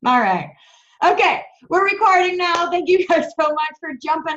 All right. Okay, we're recording now. Thank you guys so much for jumping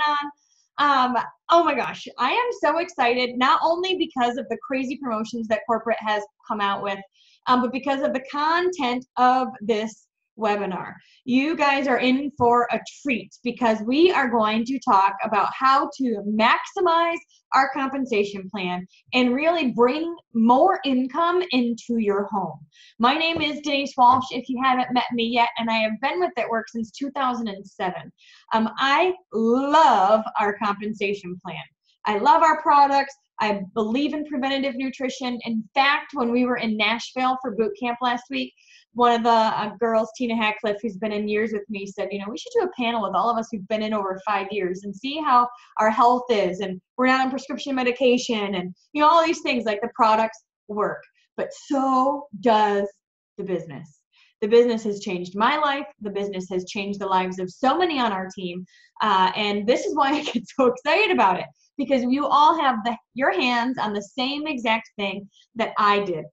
on. Oh my gosh, I am so excited, not only because of the crazy promotions that corporate has come out with, but because of the content of this webinar. You guys are in for a treat because we are going to talk about how to maximize our compensation plan and really bring more income into your home. My name is Denise Walsh, if you haven't met me yet, and I have been with It Works since 2007. I love our compensation plan. I love our products. I believe in preventative nutrition. In fact, when we were in Nashville for boot camp last week, one of the girls, Tina Hackcliffe, who's been in years with me, said, you know, we should do a panel with all of us who've been in over 5 years and see how our health is, and we're not on prescription medication, and, you know, all these things, like the products work. But so does the business. The business has changed my life. The business has changed the lives of so many on our team. And this is why I get so excited about it, because you all have your hands on the same exact thing that I did.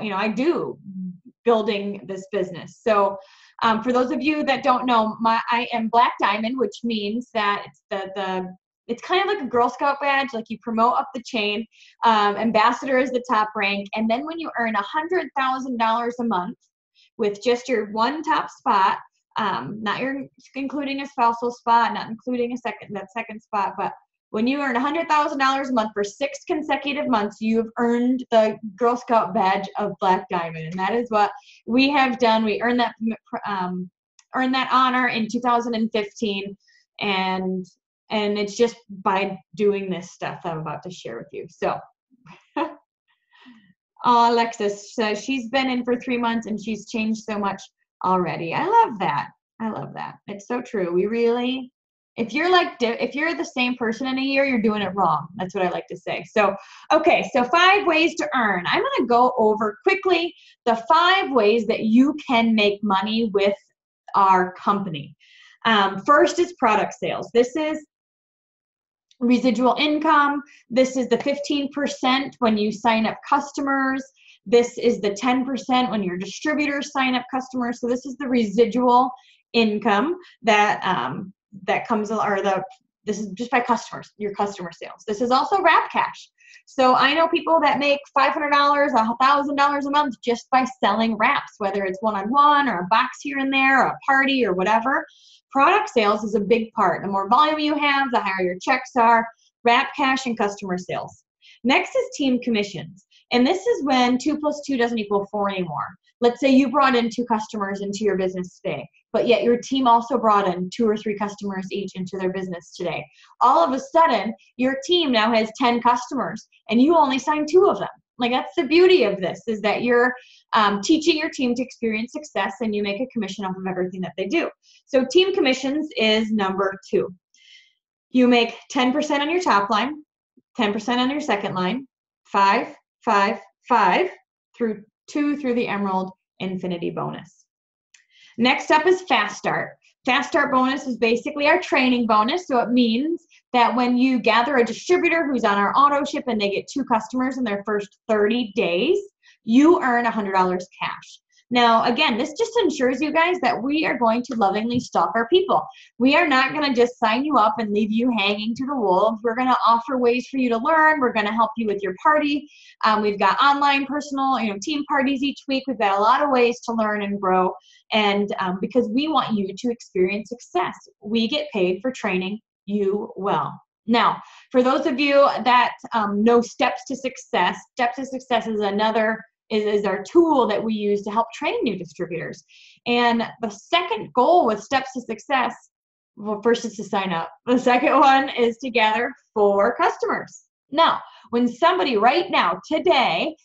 You know, I do building this business. So for those of you that don't know, I am Black Diamond, which means that it's it's kind of like a Girl Scout badge, like you promote up the chain. Ambassador is the top rank. And then when you earn $100,000 a month with just your one top spot, not including a spousal spot, not including that second spot, but when you earn $100,000 a month for 6 consecutive months, you've earned the Girl Scout badge of Black Diamond. And that is what we have done. We earned that honor in 2015. And it's just by doing this stuff that I'm about to share with you. So, Alexis, she's been in for 3 months and she's changed so much already. I love that. I love that. It's so true. We really, if you're the same person in a year, you're doing it wrong. That's what I like to say. So, okay, so 5 ways to earn. I'm going to go over quickly the 5 ways that you can make money with our company. First is product sales. This is residual income. This is the 15% when you sign up customers. This is the 10% when your distributors sign up customers. So this is the residual income that comes, this is just by customers, your customer sales. This is also wrap cash. So I know people that make $500, $1,000 a month just by selling wraps, whether it's one-on-one or a box here and there, or a party or whatever. Product sales is a big part. The more volume you have, the higher your checks are. Wrap cash and customer sales. Next is team commissions. And this is when 2 + 2 doesn't equal 4 anymore. Let's say you brought in 2 customers into your business today, but yet your team also brought in 2 or 3 customers each into their business today. All of a sudden, your team now has 10 customers and you only signed 2 of them. Like, that's the beauty of this, is that you're teaching your team to experience success and you make a commission off of everything that they do. So team commissions is number 2. You make 10% on your top line, 10% on your second line, 5, 5, 5 through 2 through the Emerald Infinity bonus. Next up is Fast Start. Fast Start bonus is basically our training bonus. So it means that when you gather a distributor who's on our auto ship and they get 2 customers in their first 30 days, you earn $100 cash. Now, again, this just ensures you guys that we are going to lovingly stalk our people. We are not going to just sign you up and leave you hanging to the wolves. We're going to offer ways for you to learn. We're going to help you with your party. We've got online personal, team parties each week. We've got a lot of ways to learn and grow. And because we want you to experience success, we get paid for training you well. Now, for those of you that know Steps to Success, Steps to Success is our tool that we use to help train new distributors. And the second goal with Steps to Success, well, first is to sign up. The second one is to gather 4 customers. Now, when somebody right now, today,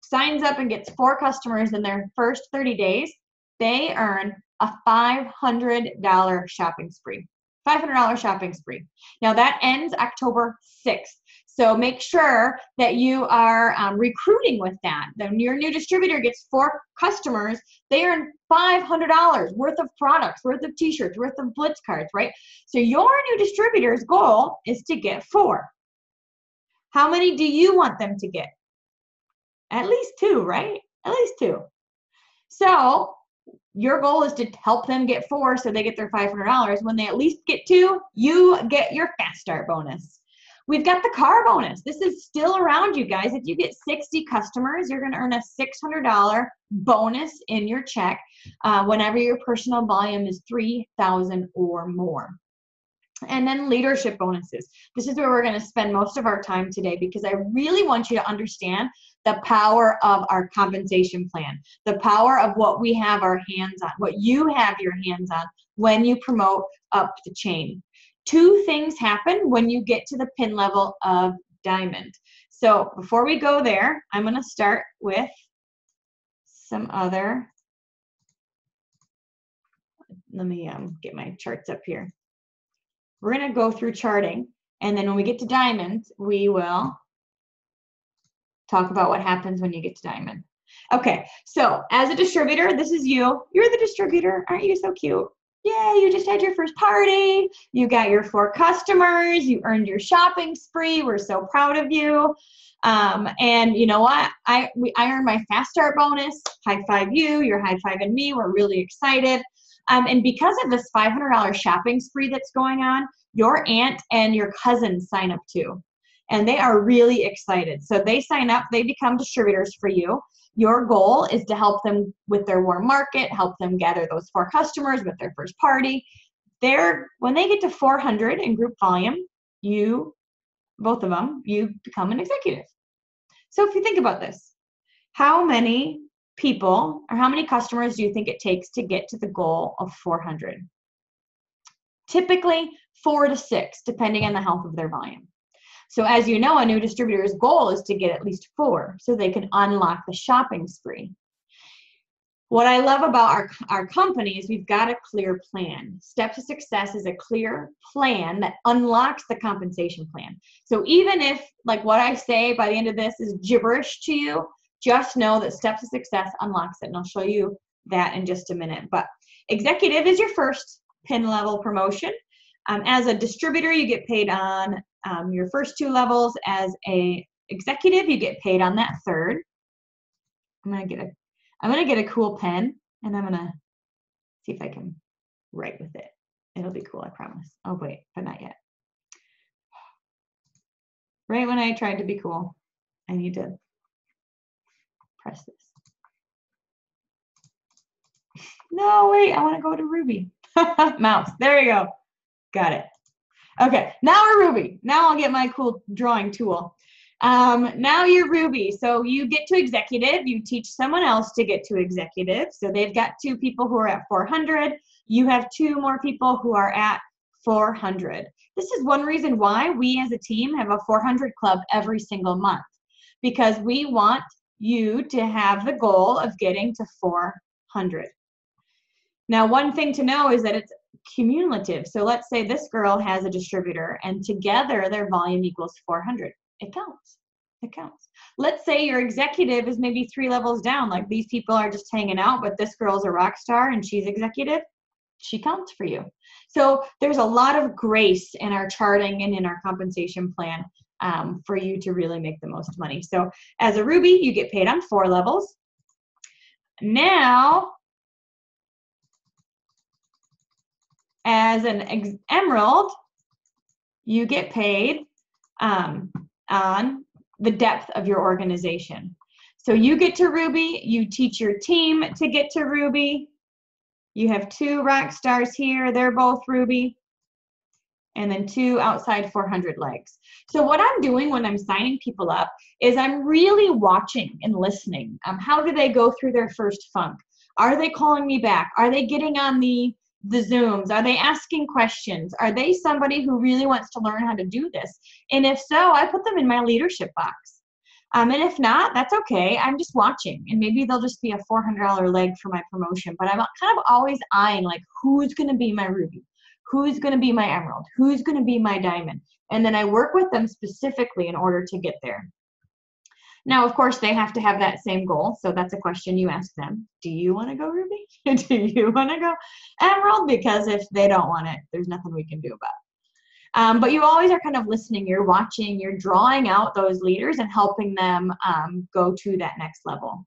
signs up and gets 4 customers in their first 30 days, they earn a $500 shopping spree. $500 shopping spree. Now that ends October 6th. So make sure that you are recruiting with that. Then your new distributor gets 4 customers. They earn $500 worth of products, worth of t-shirts, worth of Blitz cards, right? So your new distributor's goal is to get 4. How many do you want them to get? At least 2, right? At least 2. So Your goal is to help them get 4 so they get their $500. When they at least get 2, you get your fast start bonus. We've got the car bonus. This is still around, you guys. If you get 60 customers, you're going to earn a $600 bonus in your check whenever your personal volume is 3,000 or more. And then leadership bonuses. This is where we're going to spend most of our time today, because I really want you to understand the power of our compensation plan, the power of what we have our hands on, what you have your hands on when you promote up the chain. 2 things happen when you get to the pin level of diamond. So before we go there, I'm going to start with some other, let me get my charts up here. We're going to go through charting, and then when we get to diamond, we will talk about what happens when you get to diamond. Okay, so as a distributor, this is you. You're the distributor. Aren't you so cute? Yeah, you just had your first party. You got your 4 customers. You earned your shopping spree. We're so proud of you. And you know what? I earned my fast start bonus. High five you. You're high fiving me. We're really excited. And because of this $500 shopping spree that's going on, your aunt and your cousin sign up too. And they are really excited. So they sign up, they become distributors for you. Your goal is to help them with their warm market, help them gather those 4 customers with their first party. When they get to 400 in group volume, both of them, you become an executive. So if you think about this, how many people or how many customers do you think it takes to get to the goal of 400? Typically 4 to 6, depending on the health of their volume. So as you know, a new distributor's goal is to get at least 4 so they can unlock the shopping spree. What I love about our company is we've got a clear plan. Step to Success is a clear plan that unlocks the compensation plan. So even if, like, what I say by the end of this is gibberish to you, just know that Step to Success unlocks it, and I'll show you that in just a minute. But executive is your first pin level promotion. As a distributor, you get paid on your first 2 levels. As a executive, you get paid on that 3rd. I'm gonna get a cool pen, and I'm gonna see if I can write with it. It'll be cool, I promise. Oh wait, but not yet. Right when I tried to be cool, I need to press this. No, wait, I want to go to Ruby. Mouse, there we go. Got it. Okay, now we're Ruby. Now I'll get my cool drawing tool. Now you're Ruby. So you get to executive. You teach someone else to get to executive. So they've got 2 people who are at 400. You have 2 more people who are at 400. This is one reason why we as a team have a 400 club every single month, because we want you to have the goal of getting to 400. Now, one thing to know is that it's cumulative. So let's say this girl has a distributor and together their volume equals 400. It counts. It counts. Let's say your executive is maybe 3 levels down, like these people are just hanging out, but this girl's a rock star and she's executive. She counts for you. So there's a lot of grace in our charting and in our compensation plan for you to really make the most money. So as a Ruby, you get paid on 4 levels. Now, as an Emerald, you get paid on the depth of your organization. So you get to Ruby, you teach your team to get to Ruby. You have 2 rock stars here, they're both Ruby, and then 2 outside 400 legs. So what I'm doing when I'm signing people up is I'm really watching and listening. How do they go through their first funk? Are they calling me back? Are they getting on the Zooms? Are they asking questions? Are they somebody who really wants to learn how to do this? And if so, I put them in my leadership box. And if not, that's okay. I'm just watching, and maybe they'll just be a $400 leg for my promotion. But I'm kind of always eyeing, like, who's going to be my Ruby? Who's going to be my Emerald? Who's going to be my Diamond? And then I work with them specifically in order to get there. Now, of course, they have to have that same goal. So that's a question you ask them. Do you want to go Ruby? Do you want to go Emerald? Because if they don't want it, there's nothing we can do about it. But you always are kind of listening, you're watching, you're drawing out those leaders and helping them go to that next level.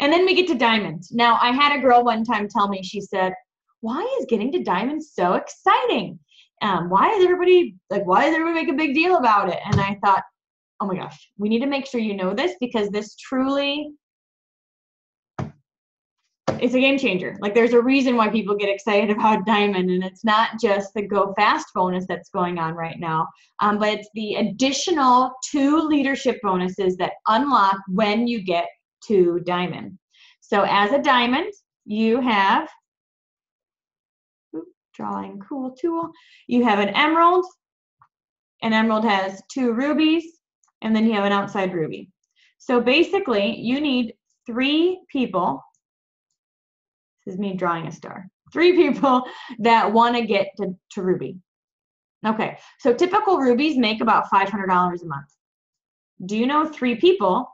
And then we get to diamond. Now, I had a girl one time tell me, she said, why is getting to diamond so exciting? Why is everybody make a big deal about it? And I thought, oh my gosh, we need to make sure you know this, because this truly, it's a game changer. Like, there's a reason why people get excited about diamond, and it's not just the Go Fast bonus that's going on right now, but it's the additional 2 leadership bonuses that unlock when you get to diamond. So as a diamond, you have, drawing cool tool, you have an emerald. An emerald has 2 rubies, and then you have an outside ruby. So basically, you need 3 people. This is me drawing a star. 3 people that want to get to ruby. Okay, so typical rubies make about $500 a month. Do you know 3 people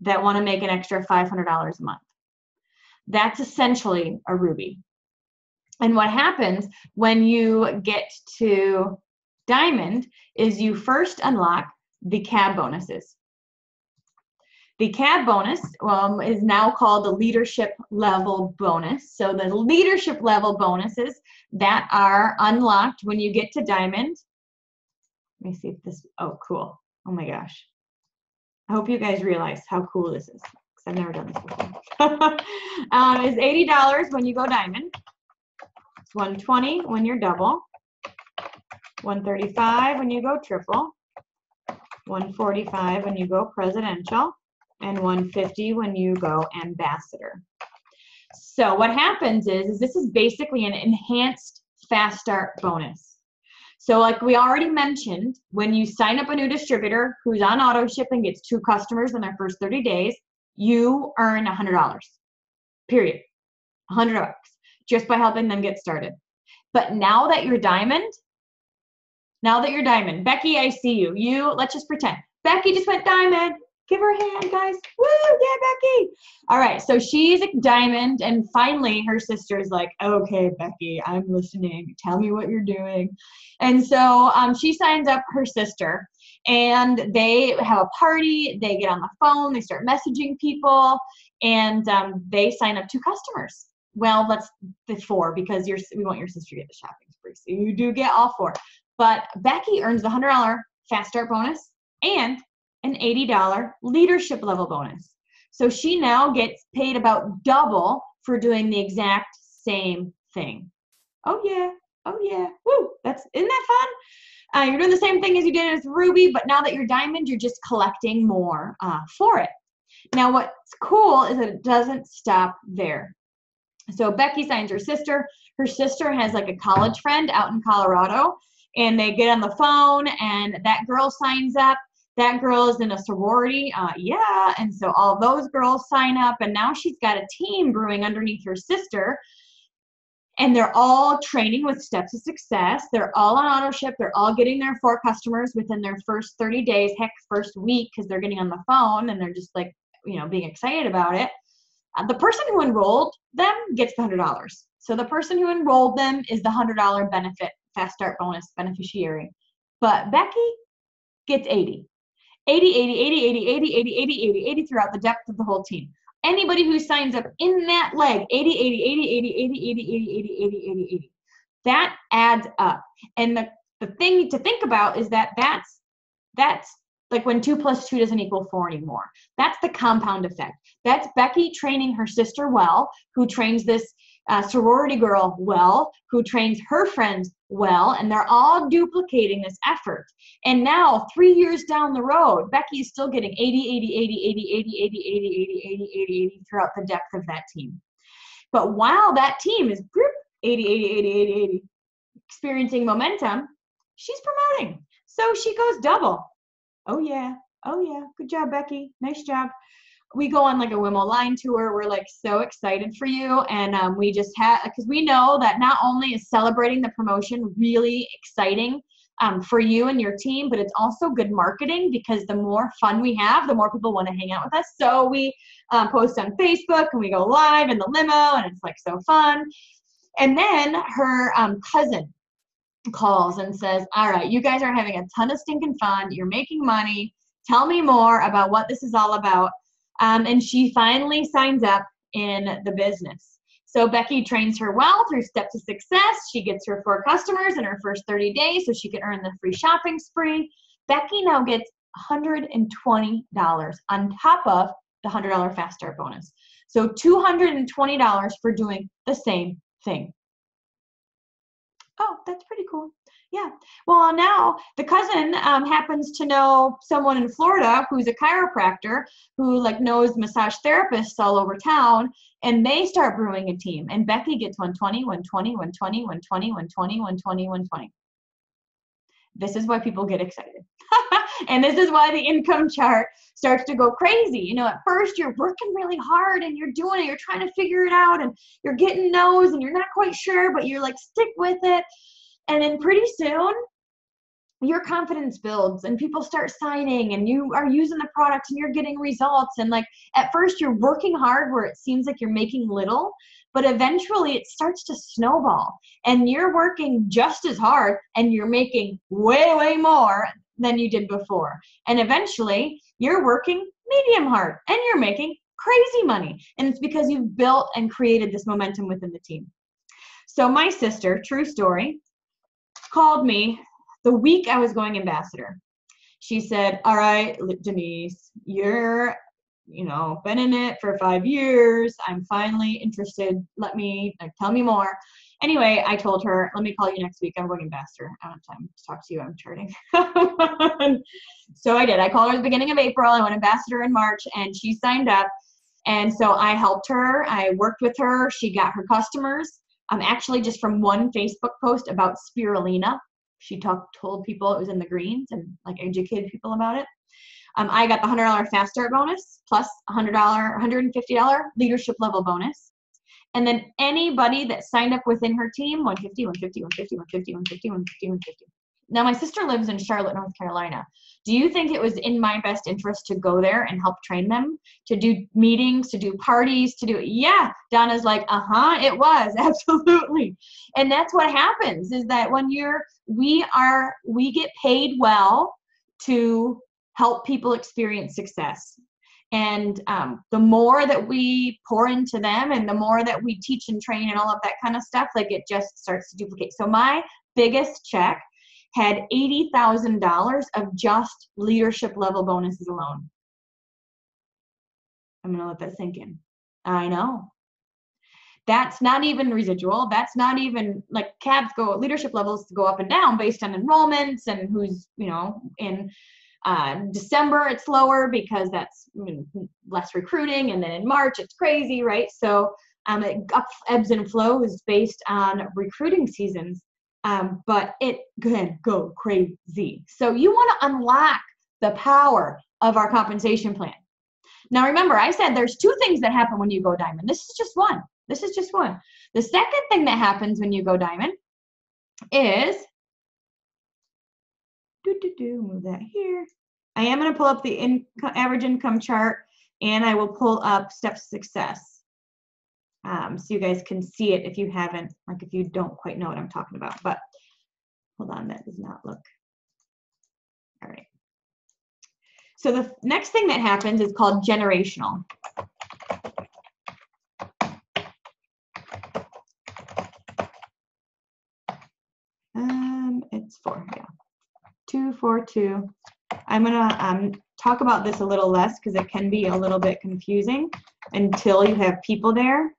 that want to make an extra $500 a month? That's essentially a ruby. And what happens when you get to diamond is you first unlock the CAB bonuses. The CAB bonus is now called the leadership level bonus. So the leadership level bonuses that are unlocked when you get to diamond. Let me see if this, oh, cool. Oh my gosh. I hope you guys realize how cool this is, because I've never done this before. Is $80 when you go diamond. It's $120 when you're double. $135 when you go triple. $145 when you go presidential. And $150 when you go ambassador. So what happens is this is basically an enhanced fast start bonus. So like we already mentioned, when you sign up a new distributor who's on auto ship and gets 2 customers in their first 30 days, you earn $100, period. $100 just by helping them get started. But now that you're diamond, Becky, I see you. Let's just pretend. Becky just went diamond. Give her a hand, guys. Woo, yeah, Becky. All right, so she's a diamond, and finally her sister's like, okay, Becky, I'm listening. Tell me what you're doing. And so she signs up her sister, and they have a party. They get on the phone. They start messaging people, and they sign up 2 customers. Well, that's the 4, because we want your sister to get the shopping spree. So you do get all 4. But Becky earns the $100 fast start bonus and an $80 leadership level bonus. So she now gets paid about double for doing the exact same thing. Oh yeah, woo, isn't that fun? You're doing the same thing as you did as Ruby, but now that you're diamond, you're just collecting more for it. Now what's cool is that it doesn't stop there. So Becky signs her sister. Her sister has like a college friend out in Colorado, and they get on the phone, and that girl signs up. That girl is in a sorority, and so all those girls sign up, and now she's got a team brewing underneath her sister, and they're all training with Steps to Success. They're all on auto ship. They're all getting their 4 customers within their first 30 days, heck, first week, because they're getting on the phone, and they're just like, being excited about it. The person who enrolled them gets the $100. So the person who enrolled them is the $100 benefit fast start bonus beneficiary. But Becky gets 80. 80 throughout the depth of the whole team. Anybody who signs up in that leg, 80. That adds up. And the thing to think about is that's like when 2 + 2 doesn't equal 4 anymore. That's the compound effect. That's Becky training her sister well, who trains this sorority girl well, who trains her friends well, and they're all duplicating this effort. And now 3 years down the road, Becky is still getting 80 throughout the depth of that team. But while that team is 80 experiencing momentum, she's promoting. So she goes double. Oh yeah, good job, Becky, nice job. We go on like a WIMO line tour. We're like so excited for you. And we just because we know that not only is celebrating the promotion really exciting for you and your team, but it's also good marketing, because the more fun we have, the more people want to hang out with us. So we post on Facebook, and we go live in the limo, and it's like so fun. And then her cousin calls and says, all right, you guys are having a ton of stinking fun. You're making money. Tell me more about what this is all about. And she finally signs up in the business. So Becky trains her well through Steps to Success. She gets her 4 customers in her first 30 days so she can earn the free shopping spree. Becky now gets $120 on top of the $100 Fast Start bonus. So $220 for doing the same thing. Oh, that's pretty cool. Yeah. Well, now the cousin happens to know someone in Florida who's a chiropractor who like knows massage therapists all over town, and they start brewing a team. And Becky gets 120, 120, 120, 120, 120, 120, 120. This is why people get excited. And this is why the income chart starts to go crazy. You know, at first you're working really hard and you're doing it, you're trying to figure it out, and you're getting no's and you're not quite sure, but you're like, stick with it. And then pretty soon, your confidence builds and people start signing and you are using the product and you're getting results. And like at first you're working hard where it seems like you're making little, but eventually it starts to snowball and you're working just as hard and you're making way, way more than you did before. And eventually you're working medium hard and you're making crazy money. And it's because you've built and created this momentum within the team. So my sister, true story, called me the week I was going ambassador. She said, all right, Denise, you're, been in it for 5 years. I'm finally interested. Tell me more. Anyway, I told her, let me call you next week. I'm going ambassador. I don't have time to talk to you. I'm charting. So I did. I called her at the beginning of April. I went ambassador in March and she signed up. And so I helped her. I worked with her. She got her customers. Actually just from one Facebook post about spirulina. She told people it was in the greens and like educated people about it. I got the $100 Fast Start bonus plus $150 leadership level bonus. And then anybody that signed up within her team, 150, 150, 150, 150, 150, 150, 150. Now my sister lives in Charlotte, North Carolina. Do you think it was in my best interest to go there and help train them, to do meetings, to do parties, to do it? Yeah. Donna's like, it was, absolutely. And that's what happens is that when we get paid well to help people experience success. And the more that we pour into them and the more that we teach and train and all of that kind of stuff, like it just starts to duplicate. So my biggest check had $80,000 of just leadership level bonuses alone. I'm going to let that sink in. I know. That's not even residual. That's not even like leadership levels go up and down based on enrollments and who's, in December it's lower because that's less recruiting. And then in March it's crazy, right? So it ebbs and flows based on recruiting seasons. But it could go crazy. So you want to unlock the power of our compensation plan. Now, remember, I said there's 2 things that happen when you go diamond. This is just one. The second thing that happens when you go diamond is, move that here. I am going to pull up the average income chart and I will pull up Steps to Success. So you guys can see it if you haven't, if you don't quite know what I'm talking about. But hold on, that does not look. All right. So the next thing that happens is called generational. It's 4, yeah. 2, 4, 2. I'm gonna talk about this a little less because it can be a little bit confusing until you have people there.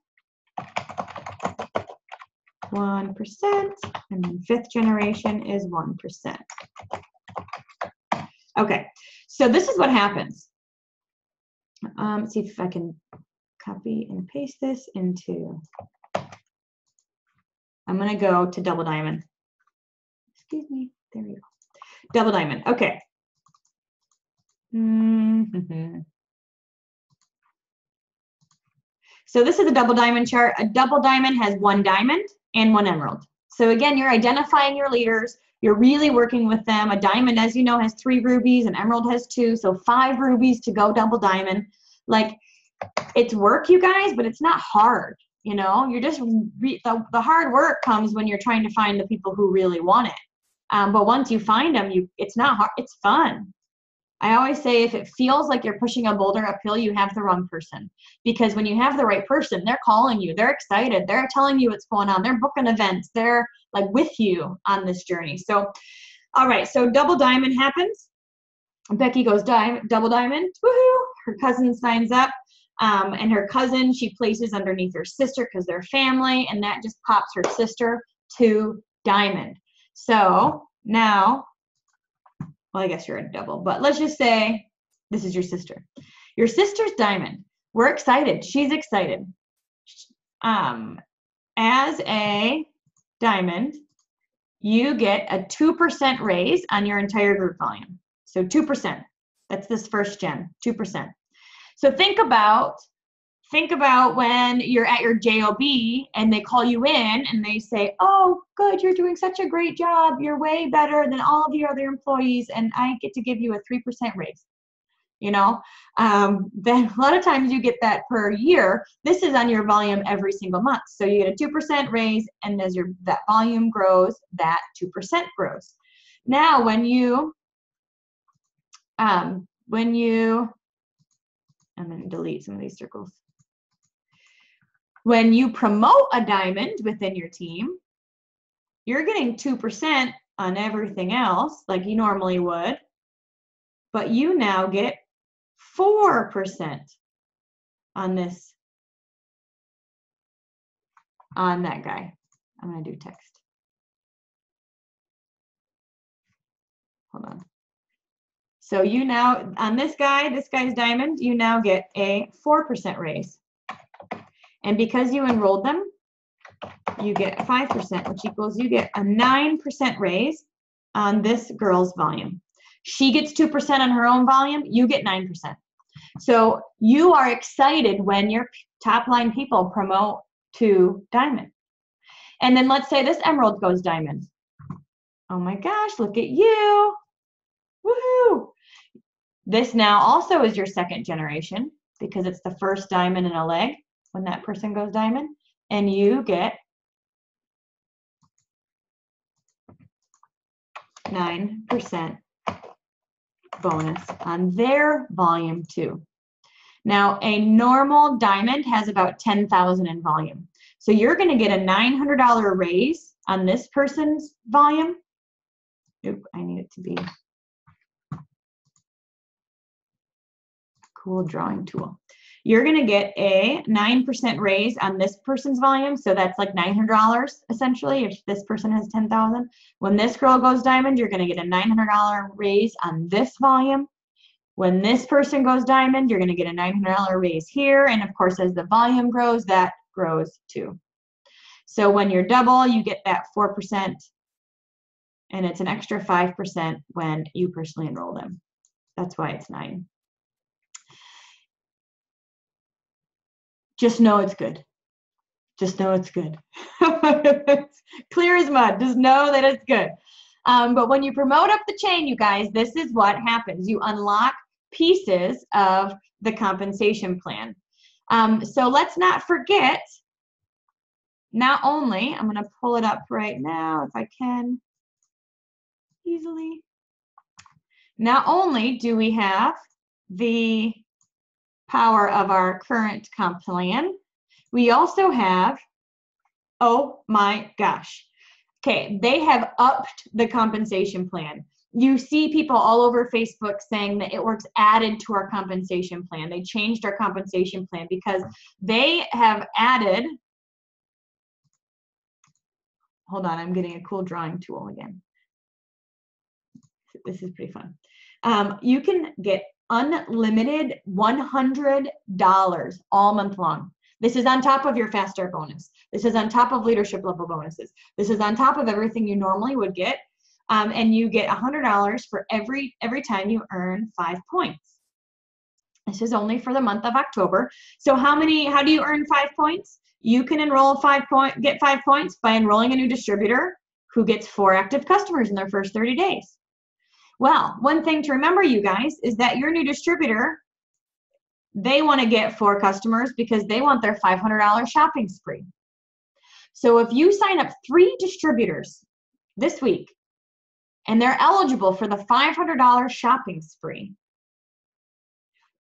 1%, and then 5th generation is 1%. Okay, so this is what happens. Let's see if I can copy and paste this into, I'm gonna go to double diamond. Excuse me, there we go. Double diamond, okay. So this is a double diamond chart. A double diamond has 1 diamond and 1 emerald. So again, you're identifying your leaders. You're really working with them. A diamond, as you know, has 3 rubies. An emerald has 2. So 5 rubies to go double diamond. Like, it's work, you guys, but it's not hard. You're just, the hard work comes when you're trying to find the people who really want it. But once you find them, it's not hard. It's fun. I always say if it feels like you're pushing a boulder uphill, you have the wrong person. Because when you have the right person, they're calling you, they're excited, they're telling you what's going on, they're booking events, they're like with you on this journey. So, all right, so double diamond happens. Becky goes double diamond, woohoo! Her cousin signs up, and her cousin she places underneath her sister because they're family, and that just pops her sister to diamond. So now, well, I guess you're a double, but let's just say this is your sister. Your sister's diamond. We're excited. She's excited. As a diamond, you get a 2% raise on your entire group volume. So 2%. That's this first gen, 2%. So think about when you're at your JOB and they call you in and they say, oh, good, you're doing such a great job. You're way better than all of your other employees, and I get to give you a 3% raise. You know, then a lot of times you get that per year. This is on your volume every single month. So you get a 2% raise, and as that volume grows, that 2% grows. Now, when you I'm going to delete some of these circles. When you promote a diamond within your team, you're getting 2% on everything else like you normally would, but you now get 4% on this, on that guy. I'm going to do text. Hold on. So you now, on this guy's diamond, you now get a 4% raise. And because you enrolled them, you get 5%, which equals you get a 9% raise on this girl's volume. She gets 2% on her own volume, you get 9%. So you are excited when your top line people promote to diamond. And then let's say this emerald goes diamond. Oh my gosh, look at you. Woohoo! This now also is your second generation because it's the first diamond in a leg when that person goes diamond, and you get 9% bonus on their volume too. Now, a normal diamond has about 10,000 in volume. So you're going to get a $900 raise on this person's volume. Oop, I need it to be a cool drawing tool. You're going to get a 9% raise on this person's volume. So that's like $900 essentially if this person has 10,000. When this girl goes diamond, you're going to get a $900 raise on this volume. When this person goes diamond, you're going to get a $900 raise here. And of course, as the volume grows, that grows too. So when you're double, you get that 4%. And it's an extra 5% when you personally enroll them. That's why it's 9. Just know it's good. Just know it's good. It's clear as mud. Just know that it's good. But when you promote up the chain, you guys, this is what happens. You unlock pieces of the compensation plan. So let's not forget, not only, I'm going to pull it up right now if I can easily. Not only do we have the power of our current comp plan, we also have, oh my gosh, okay, they have upped the compensation plan. You see people all over Facebook saying that it works added to our compensation plan. They changed our compensation plan because they have added, hold on, I'm getting a cool drawing tool again. This is pretty fun. You can get unlimited $100 all month long. This is on top of your Fast Start bonus. This is on top of leadership level bonuses. This is on top of everything you normally would get. And you get $100 for every time you earn 5 points. This is only for the month of October. So how do you earn 5 points? You can get 5 points by enrolling a new distributor who gets 4 active customers in their first 30 days. Well, one thing to remember, you guys, is that your new distributor, they want to get 4 customers because they want their $500 shopping spree. So if you sign up 3 distributors this week and they're eligible for the $500 shopping spree,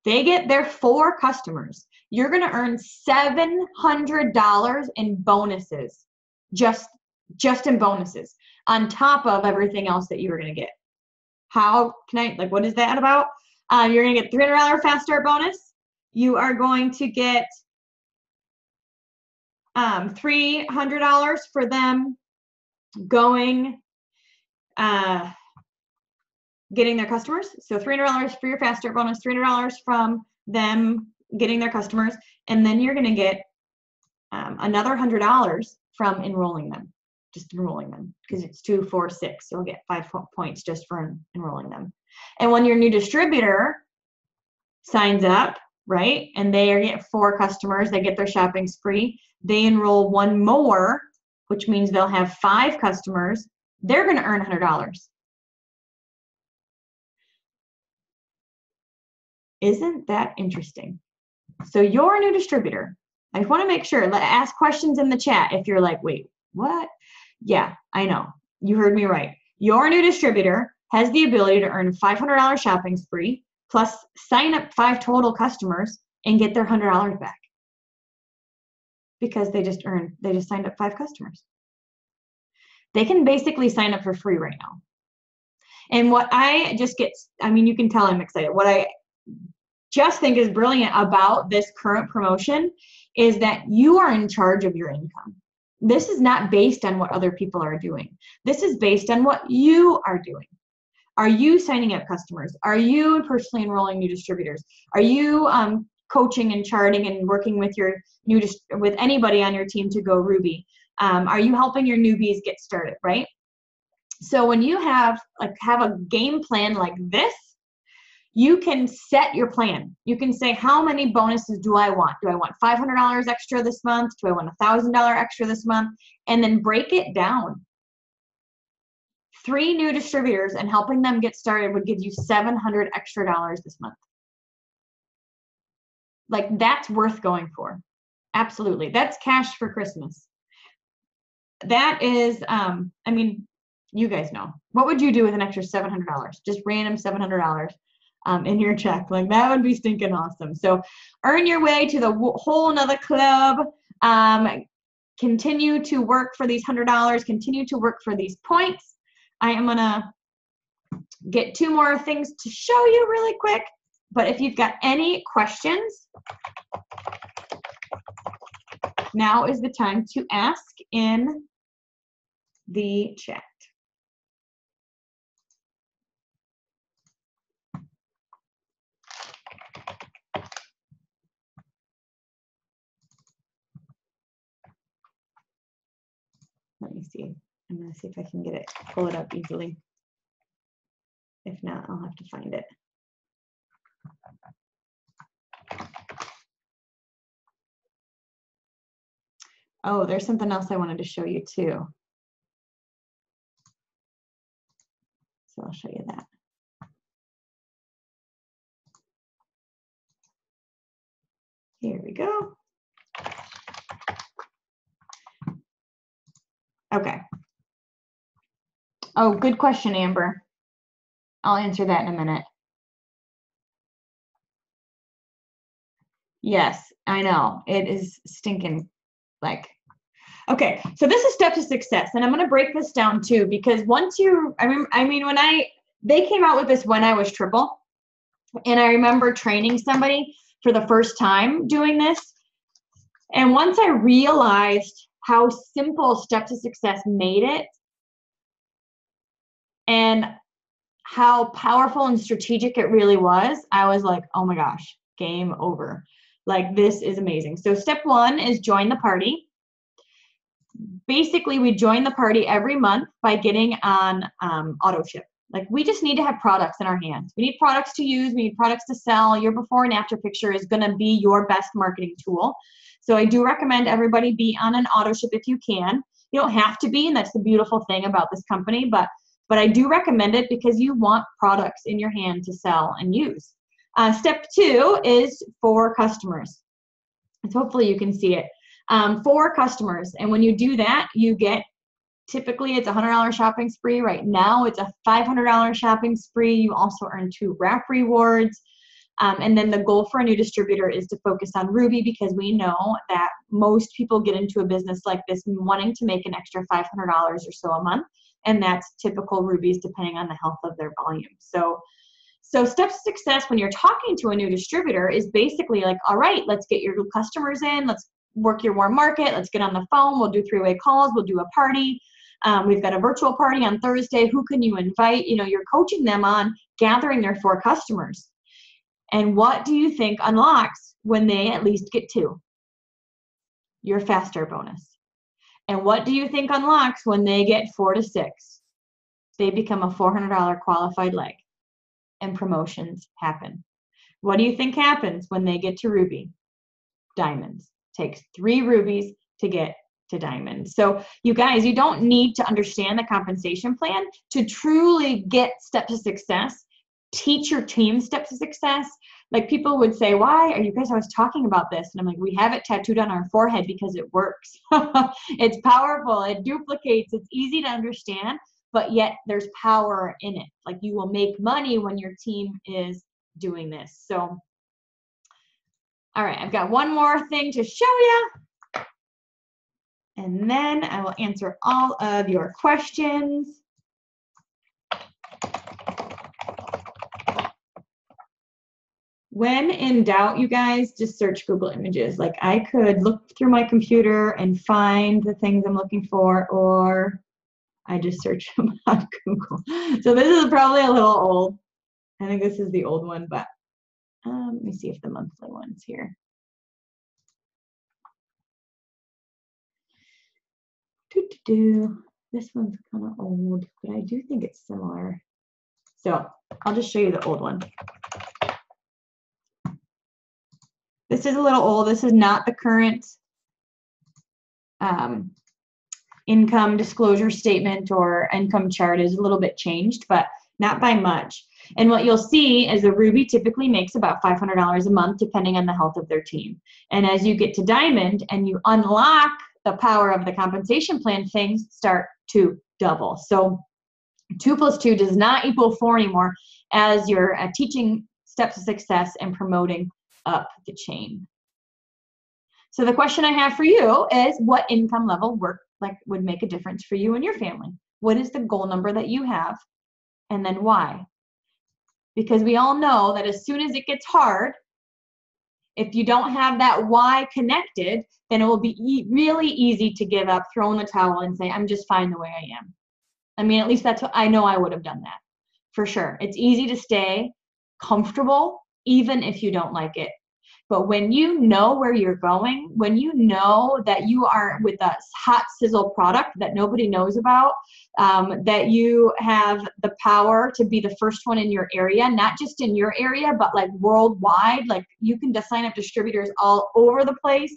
They get their 4 customers. You're going to earn $700 in bonuses, just in bonuses, on top of everything else that you were going to get. How can I, like, what is that about? You're going to get $300 fast start bonus. You are going to get $300 for them going, getting their customers. So $300 for your fast start bonus, $300 from them getting their customers, and then you're going to get another $100 from enrolling them, just enrolling them, because it's 2, 4, 6. You'll get 5 points just for enrolling them. And when your new distributor signs up, right, and they get 4 customers, they get their shopping spree, they enroll 1 more, which means they'll have 5 customers, they're going to earn $100. Isn't that interesting? So you're a new distributor. I want to make sure, ask questions in the chat if you're like, wait, what? Yeah, I know. You heard me right. Your new distributor has the ability to earn a $500 shopping spree, plus sign up 5 total customers and get their $100 back. Because they just signed up 5 customers. They can basically sign up for free right now. And what I just get, I mean, you can tell I'm excited. What I just think is brilliant about this current promotion is that you are in charge of your income. This is not based on what other people are doing. This is based on what you are doing. Are you signing up customers? Are you personally enrolling new distributors? Are you coaching and charting and working with your with anybody on your team to go Ruby? Are you helping your newbies get started, right? So when you have a game plan like this, you can set your plan. You can say, how many bonuses do I want? Do I want $500 extra this month? Do I want $1,000 extra this month? And then break it down. 3 new distributors and helping them get started would give you $700 extra this month. Like, that's worth going for. Absolutely. That's cash for Christmas. That is, I mean, you guys know. What would you do with an extra $700? Just random $700 in your check. Like, that would be stinking awesome. So earn your way to the whole nother club. Continue to work for these $100. Continue to work for these points. I am going to get 2 more things to show you really quick. But if you've got any questions, now is the time to ask in the chat. Let me see. I'm going to see if I can pull it up easily. If not, I'll have to find it. Oh, there's something else I wanted to show you too. So I'll show you that. Here we go. Okay. Oh, good question, Amber. I'll answer that in a minute. Yes, I know. It is stinking like. Okay, so this is Steps to Success, and I'm going to break this down too, because once you, I mean, when they came out with this when I was triple, and I remember training somebody for the first time doing this, and once I realized how simple Steps to Success made it, and how powerful and strategic it really was, I was like, oh my gosh, game over. Like, this is amazing. So step 1 is join the party. Basically, we join the party every month by getting on AutoShip. Like, we just need to have products in our hands. We need products to use. We need products to sell. Your before and after picture is going to be your best marketing tool. So I do recommend everybody be on an AutoShip if you can. You don't have to be, and that's the beautiful thing about this company, but I do recommend it because you want products in your hand to sell and use. Step 2 is for customers. So hopefully you can see it. For customers. And when you do that, you get, typically it's a $100 shopping spree. Right now it's a $500 shopping spree. You also earn 2 wrap rewards. And then the goal for a new distributor is to focus on Ruby, because we know that most people get into a business like this wanting to make an extra $500 or so a month. And that's typical Rubies depending on the health of their volume. So steps to success when you're talking to a new distributor is basically like, all right, let's get your new customers in. Let's work your warm market. Let's get on the phone. We'll do 3-way calls. We'll do a party. We've got a virtual party on Thursday. Who can you invite? You know, you're coaching them on gathering their 4 customers. And what do you think unlocks when they at least get 2? Your fast start bonus. And what do you think unlocks when they get 4 to 6? They become a $400 qualified leg, and promotions happen. What do you think happens when they get to Ruby? Diamonds. Takes 3 rubies to get to diamonds. So you guys, you don't need to understand the compensation plan to truly get step to success. Teach your team steps to success. Like, people would say, why are you guys always talking about this? And I'm like, we have it tattooed on our forehead because it works. It's powerful. It duplicates. It's easy to understand, but yet there's power in it. Like, you will make money when your team is doing this. So, all right, I've got one more thing to show you, and then I will answer all of your questions. When in doubt, you guys, just search Google Images. Like, I could look through my computer and find the things I'm looking for, or I just search them on Google. So this is probably a little old. I think this is the old one, but let me see if the monthly one's here. This one's kind of old, but I do think it's similar. So I'll just show you the old one. This is a little old. This is not the current income disclosure statement or income chart. Is a little bit changed, but not by much. And what you'll see is a Ruby typically makes about $500 a month, depending on the health of their team. And as you get to Diamond and you unlock the power of the compensation plan, things start to double. So 2 + 2 does not equal 4 anymore, as you're teaching steps to success and promoting up the chain. So the question I have for you is, what income level would make a difference for you and your family? What is the goal number that you have? And then why? Because we all know that as soon as it gets hard, if you don't have that why connected, then it will be really easy to give up, throw in the towel, and say, I'm just fine the way I am. I mean, at least that's what I know. I would have done that for sure. It's easy to stay comfortable even if you don't like it. But when you know where you're going, when you know that you are with a hot sizzle product that nobody knows about, that you have the power to be the first one in your area, not just in your area, but like worldwide. Like, you can just sign up distributors all over the place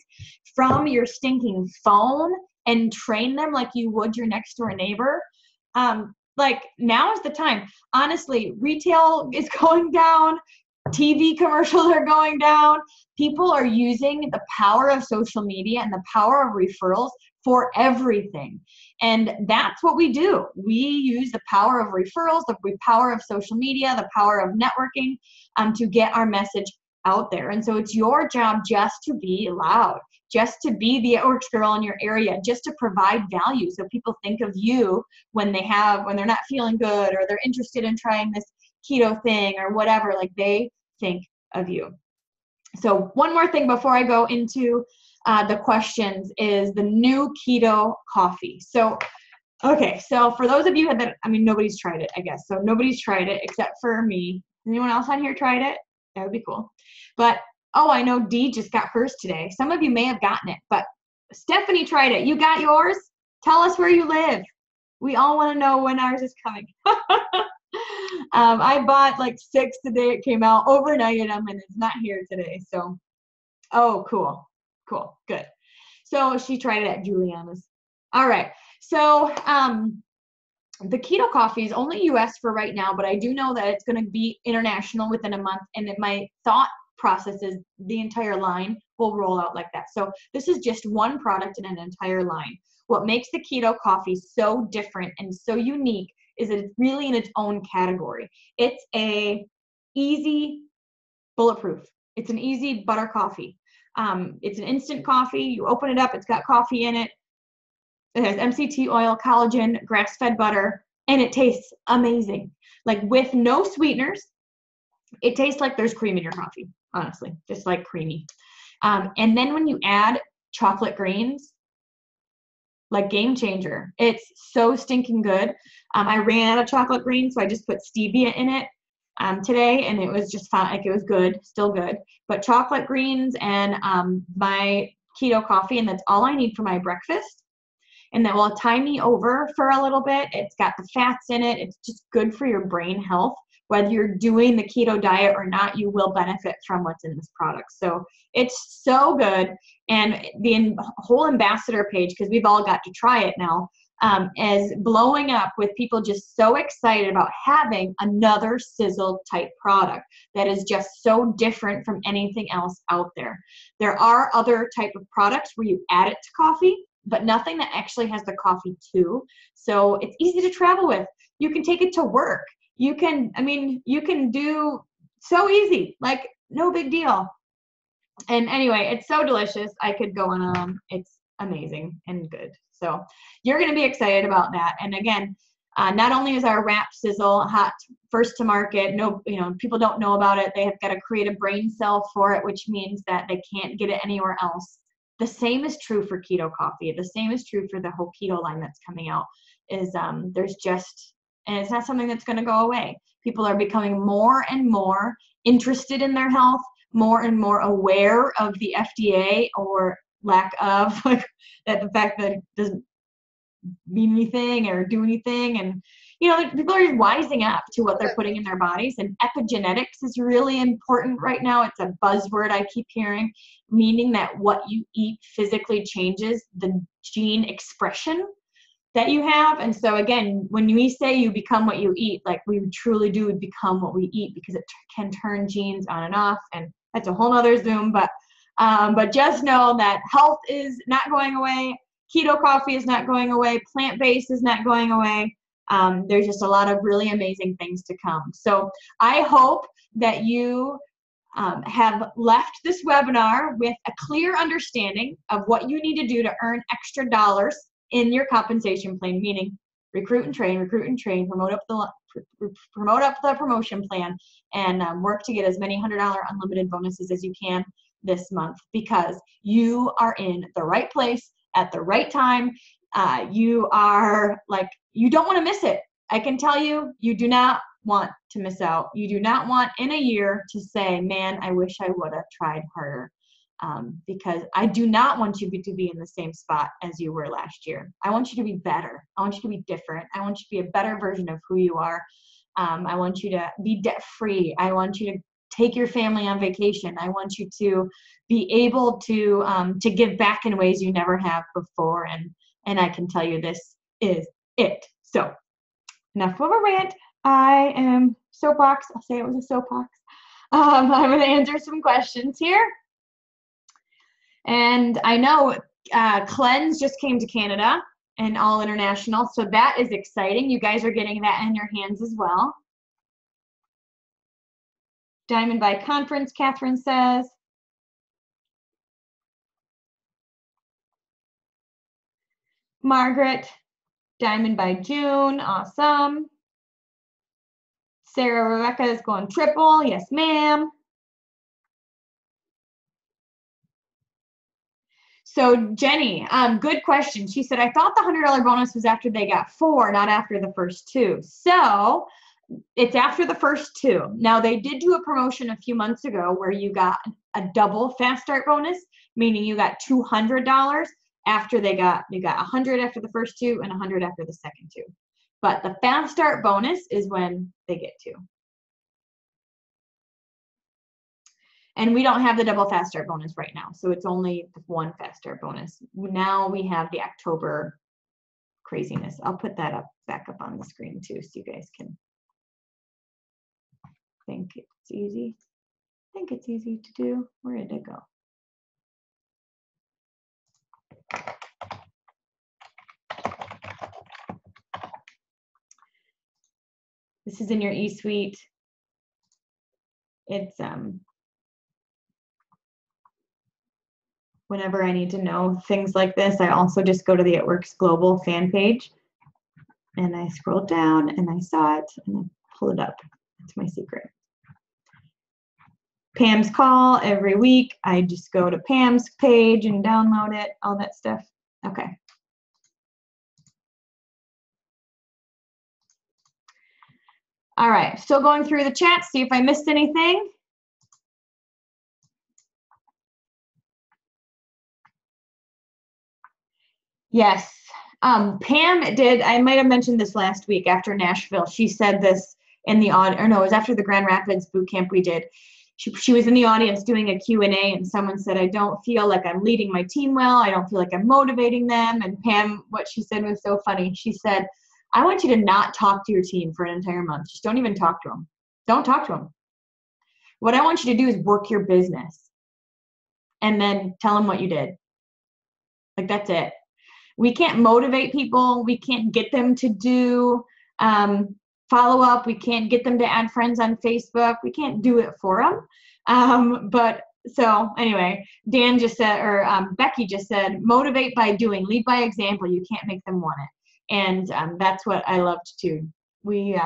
from your stinking phone and train them like you would your next door neighbor. Like, now is the time. Honestly, retail is going down. TV commercials are going down. People are using the power of social media and the power of referrals for everything. And that's what we do. We use the power of referrals, the power of social media, the power of networking to get our message out there. And so it's your job just to be loud, just to be the Orcs girl in your area, just to provide value so people think of you when they're not feeling good, or they're interested in trying this keto thing or whatever. Like, they think of you. So one more thing before I go into the questions is the new keto coffee. So, okay, so for those of you that, I mean, nobody's tried it, I guess. So nobody's tried it except for me. Anyone else on here tried it? That would be cool. But, oh, I know Dee just got hers today. Some of you may have gotten it, but Stephanie tried it. You got yours? Tell us where you live. We all want to know when ours is coming. I bought like 6 today. It came out, overnighted them, and it's not here today. So, oh, cool, good. So she tried it at Juliana's. All right. So the keto coffee is only US for right now, but I do know that it's going to be international within a month. And my thought process is the entire line will roll out like that. So this is just one product in an entire line. What makes the keto coffee so different and so unique is that it's really in its own category. It's a easy bulletproof. It's an easy butter coffee. It's an instant coffee. You open it up, it's got coffee in it. It has MCT oil, collagen, grass-fed butter, and it tastes amazing. Like with no sweeteners, it tastes like there's cream in your coffee, honestly, just like creamy. And then when you add chocolate greens, like game changer. It's so stinking good. I ran out of chocolate greens, so I just put stevia in it today, and it was just fine. Like it was good, still good. But chocolate greens and my keto coffee, and that's all I need for my breakfast. And that will tie me over for a little bit. It's got the fats in it. It's just good for your brain health. Whether you're doing the keto diet or not, you will benefit from what's in this product. So it's so good. And the whole ambassador page, because we've all got to try it now, is blowing up with people just so excited about having another sizzle type product that is just so different from anything else out there. There are other type of products where you add it to coffee, but nothing that actually has the coffee too. So it's easy to travel with. You can take it to work. You can do so easy, like no big deal. And anyway, it's so delicious. I could go on. It's amazing and good. So you're going to be excited about that. And again, not only is our wrap sizzle hot, first to market, no, people don't know about it. They have got to create a brain cell for it, which means that they can't get it anywhere else. The same is true for keto coffee. The same is true for the whole keto line that's coming out. And it's not something that's going to go away. People are becoming more and more interested in their health, more and more aware of the FDA or lack of, like that the fact that it doesn't mean anything or do anything. And, people are wising up to what they're putting in their bodies. And epigenetics is really important right now. It's a buzzword I keep hearing, meaning that what you eat physically changes the gene expression that you have. And so again, when we say you become what you eat, like we truly do become what we eat, because it can turn genes on and off. And that's a whole nother Zoom, but just know that health is not going away. Keto coffee is not going away. Plant-based is not going away. There's just a lot of really amazing things to come. So I hope that you have left this webinar with a clear understanding of what you need to do to earn extra dollars in your compensation plan, meaning recruit and train, promote up the promotion plan, and work to get as many $100 unlimited bonuses as you can this month, because you are in the right place at the right time. You don't want to miss it. I can tell you, you do not want to miss out. You do not want in a year to say, man, I wish I would have tried harder. Because I do not want you to be in the same spot as you were last year. I want you to be better. I want you to be different. I want you to be a better version of who you are. I want you to be debt-free. I want you to take your family on vacation. I want you to be able to give back in ways you never have before. And I can tell you this is it. So enough of a rant. I am soapbox. I'll say it was a soapbox. I'm going to answer some questions here. And I know Cleanse just came to Canada and All International, so that is exciting. You guys are getting that in your hands as well. Diamond by Conference, Catherine says. Margaret, Diamond by June, awesome. Sarah Rebecca is going triple, yes ma'am. So Jenny, good question. She said, I thought the $100 bonus was after they got 4, not after the first 2. So it's after the first 2. Now they did do a promotion a few months ago where you got a double fast start bonus, meaning you got $200 after you got 100 after the first 2 and 100 after the second 2. But the fast start bonus is when they get 2. And we don't have the double fast start bonus right now. So it's only the 1 fast start bonus. Now we have the October craziness. I'll put that back up on the screen too, so you guys can think it's easy. I think it's easy to do. Where did it go? This is in your eSuite. It's whenever I need to know things like this, I also just go to the It Works Global fan page and I scroll down and I saw it and I pull it up. That's my secret. Pam's call every week. I just go to Pam's page and download it, all that stuff. Okay. All right, still going through the chat, see if I missed anything. Yes, Pam did, I might have mentioned this last week after Nashville. She said this in the audience, or no, it was after the Grand Rapids boot camp we did. She was in the audience doing a Q&A and someone said, I don't feel like I'm leading my team well. I don't feel like I'm motivating them. And Pam, what she said was so funny. She said, I want you to not talk to your team for an entire month. Just don't even talk to them. Don't talk to them. What I want you to do is work your business and then tell them what you did. Like, that's it. We can't motivate people. We can't get them to do follow up. We can't get them to add friends on Facebook. We can't do it for them. But so anyway, Dan just said, or Becky just said, motivate by doing, lead by example. You can't make them want it. And that's what I loved too. We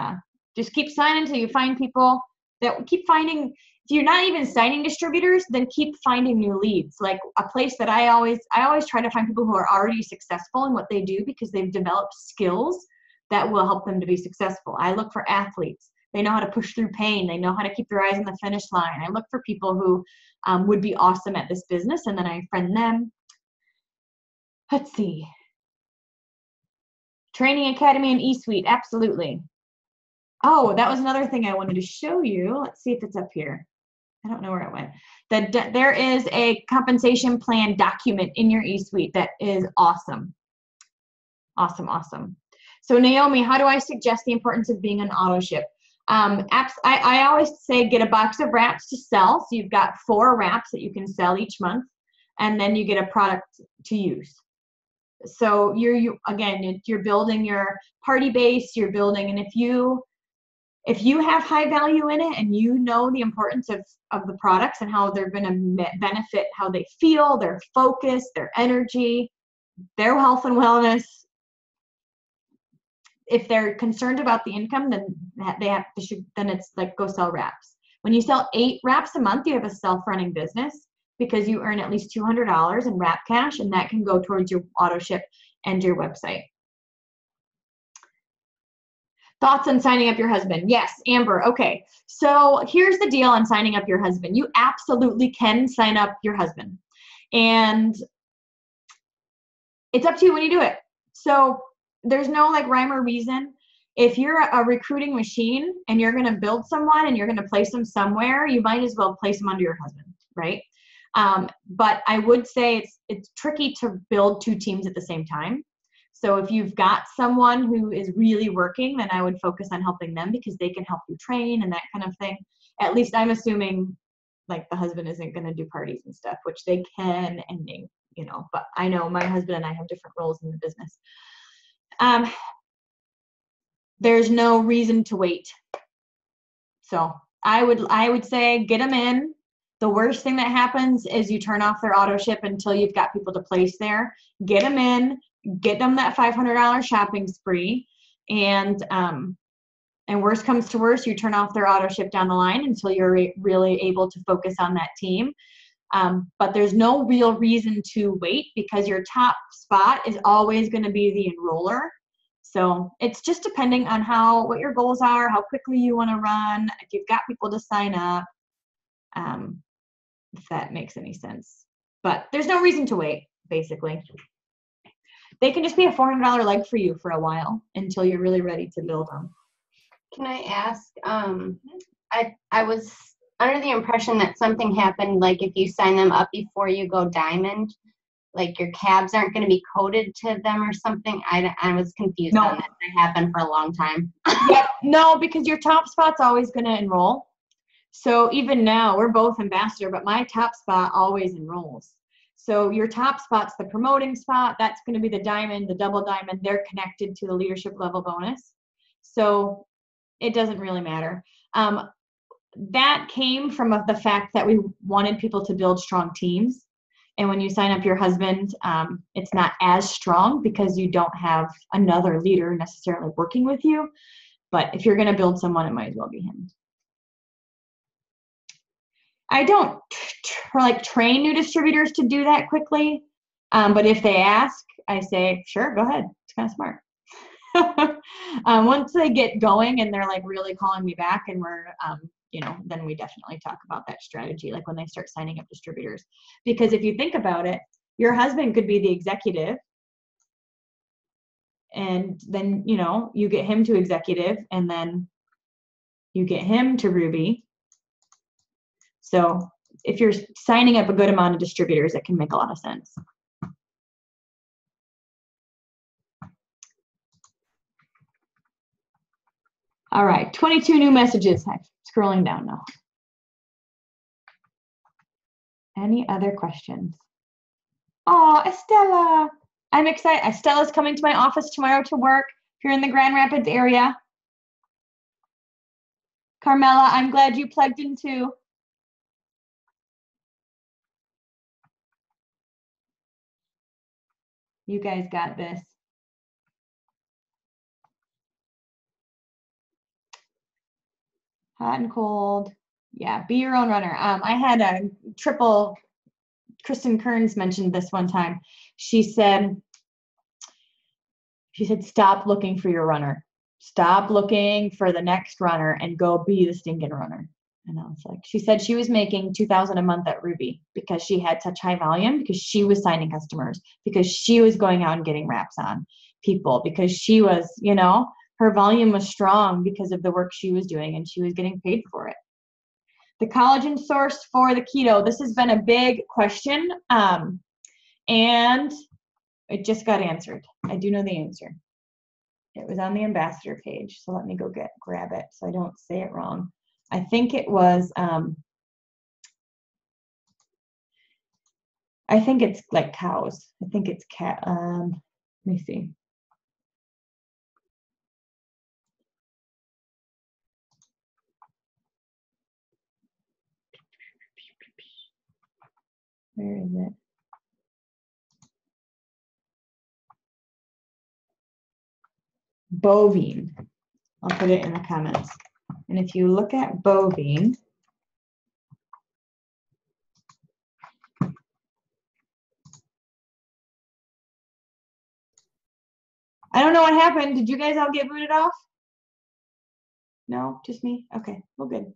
just keep signing until you find people that keep finding. If you're not even signing distributors, then keep finding new leads. Like a place that I always try to find people who are already successful in what they do because they've developed skills that will help them to be successful. I look for athletes. They know how to push through pain. They know how to keep their eyes on the finish line. I look for people who would be awesome at this business, and then I friend them. Let's see. Training Academy and eSuite, absolutely. Oh, that was another thing I wanted to show you. Let's see if it's up here. I don't know where it went. There is a compensation plan document in your eSuite that is awesome. Awesome, awesome. So Naomi, how do I suggest the importance of being an auto ship? I always say get a box of wraps to sell. So you've got 4 wraps that you can sell each month, and then you get a product to use. So you're building your party base, you're building, and if you have high value in it and you know the importance of the products and how they're going to benefit how they feel, their focus, their energy, their health and wellness, if they're concerned about the income, then then it's like go sell wraps. When you sell 8 wraps a month, you have a self-running business because you earn at least $200 in wrap cash, and that can go towards your auto ship and your website. Thoughts on signing up your husband? Yes, Amber. Okay, so here's the deal on signing up your husband. You absolutely can sign up your husband, and it's up to you when you do it. So there's no like rhyme or reason. If you're a recruiting machine and you're going to build someone and you're going to place them somewhere, you might as well place them under your husband, right? But I would say it's tricky to build 2 teams at the same time. So if you've got someone who is really working, then I would focus on helping them because they can help you train and that kind of thing. At least I'm assuming like the husband isn't going to do parties and stuff, which they can, and but I know my husband and I have different roles in the business. There's no reason to wait. So I would say get them in. The worst thing that happens is you turn off their auto ship until you've got people to place there. Get them in, get them that $500 shopping spree, and worst comes to worst, you turn off their auto ship down the line until you're really able to focus on that team. But there's no real reason to wait because your top spot is always going to be the enroller. So it's just depending on what your goals are, how quickly you want to run, if you've got people to sign up, if that makes any sense. But there's no reason to wait, basically. They can just be a $400 leg for you for a while until you're really ready to build them. Can I ask, I was under the impression that something happened, like if you sign them up before you go diamond, like your cabs aren't going to be coded to them or something. I was confused on that. That happened for a long time. Yeah, no, because your top spot's always going to enroll. So even now, we're both ambassador, but my top spot always enrolls. So your top spot's the promoting spot. That's going to be the diamond, the double diamond. They're connected to the leadership level bonus. So it doesn't really matter. That came from the fact that we wanted people to build strong teams. And when you sign up your husband, it's not as strong because you don't have another leader necessarily working with you. But if you're going to build someone, it might as well be him. I don't train new distributors to do that quickly. But if they ask, I say, sure, go ahead. It's kind of smart. Once they get going and they're like really calling me back and we're, then we definitely talk about that strategy, like when they start signing up distributors. Because if you think about it, your husband could be the executive and then, you get him to executive and then you get him to Ruby. So if you're signing up a good amount of distributors, it can make a lot of sense. All right, 22 new messages. I'm scrolling down now. Any other questions? Oh, Estella. I'm excited. Estella's coming to my office tomorrow to work. If you're in the Grand Rapids area. Carmela, I'm glad you plugged in too. You guys got this. Hot and cold. Yeah, be your own runner. I had a triple, Kristen Kearns mentioned this one time. She said, stop looking for your runner. Stop looking for the next runner and go be the stinking runner. And I was like, she said she was making $2,000 a month at Ruby because she had such high volume, because she was signing customers, because she was going out and getting wraps on people, because she was, her volume was strong because of the work she was doing and she was getting paid for it. The collagen source for the keto, this has been a big question, and it just got answered. I do know the answer. It was on the ambassador page, so let me go grab it so I don't say it wrong. I think it was, I think it's like cows. I think it's cat. Let me see. Where is it? Bovine. I'll put it in the comments. And if you look at bovine, I don't know what happened. Did you guys all get booted off? No, just me? Okay, well, good.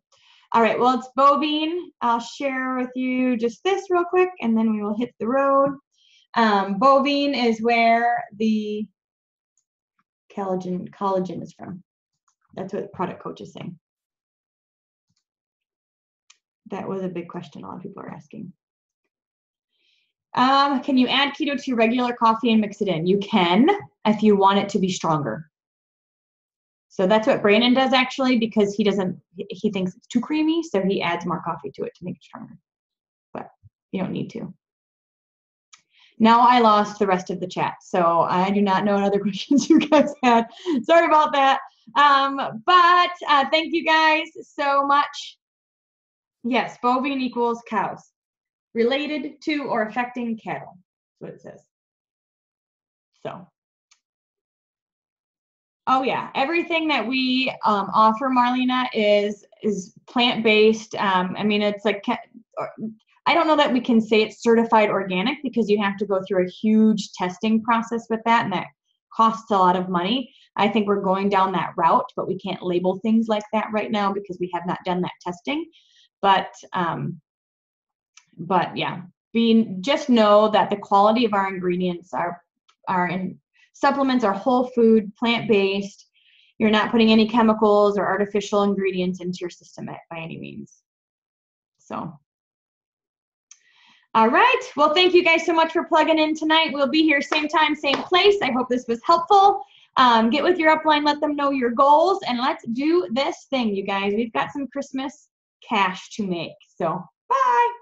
All right, well, it's bovine. I'll share with you just this real quick, and then we will hit the road. Bovine is where the collagen is from. That's what Product Coach is saying. That was a big question a lot of people are asking. Can you add keto to your regular coffee and mix it in? You can, if you want it to be stronger. So that's what Brandon does actually, because he thinks it's too creamy, so he adds more coffee to it to make it stronger. But you don't need to. Now I lost the rest of the chat, so I do not know what other questions you guys had. Sorry about that. But thank you guys so much. Yes, bovine equals cows. Related to or affecting cattle. That's what it says. So. Oh yeah, everything that we offer, Marlena, is plant-based. I mean, it's like, I don't know that we can say it's certified organic because you have to go through a huge testing process with that, and that costs a lot of money. I think we're going down that route, but we can't label things like that right now because we have not done that testing. But yeah, just know that the quality of our ingredients supplements are whole food, plant-based. You're not putting any chemicals or artificial ingredients into your system by any means. So, all right. Well, thank you guys so much for plugging in tonight. We'll be here same time, same place. I hope this was helpful. Get with your upline, let them know your goals, and let's do this thing, you guys. We've got some Christmas cash to make. So, bye.